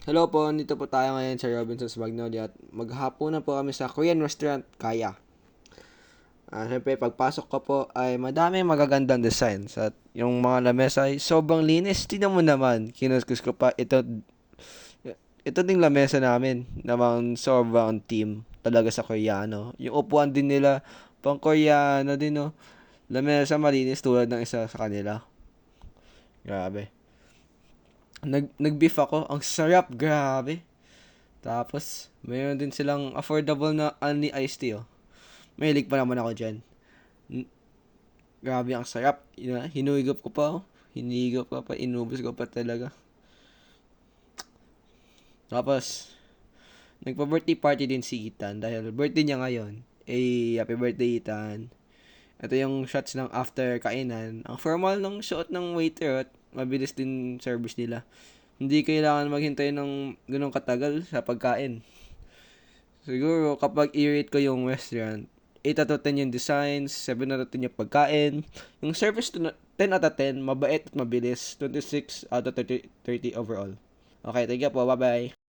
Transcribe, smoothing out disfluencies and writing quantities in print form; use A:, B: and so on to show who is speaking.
A: Hello po, dito po tayo ngayon sa Robinson's Magnolia at maghapon na po kami sa Korean restaurant Kaya. Siyempre, pagpasok ko po ay madami magagandang designs at yung mga lamesa ay sobrang linis. Tingnan mo naman, kinuskus ko pa ito ding lamesa namin namang sobrang team talaga sa Koreano. Yung upuan din nila, pang Koreano din no. Lamesa malinis tulad ng isa sa kanila. Grabe. Nag-beef ako, ang sarap, grabe. Tapos, mayroon din silang affordable na only iced tea, oh. Mahilig pa naman ako dyan. N- Grabe, ang sarap. Hinugop ko pa, oh. Hinigop ko pa, inubos ko pa talaga. Tapos, nagpa-birthday party din si Ethan dahil birthday niya ngayon. Eh, happy birthday, Ethan. Ito yung shots ng after kainan. Ang formal ng suot ng waiter at mabilis din service nila. Hindi kailangan maghintay ng ganong katagal sa pagkain. Siguro kapag i-rate ko yung restaurant, 8 out of 10 yung designs, 7 out of 10 yung pagkain. Yung service 10 out of 10, mabait at mabilis. 26 out of 30 overall. Okay, thank you po. Bye-bye.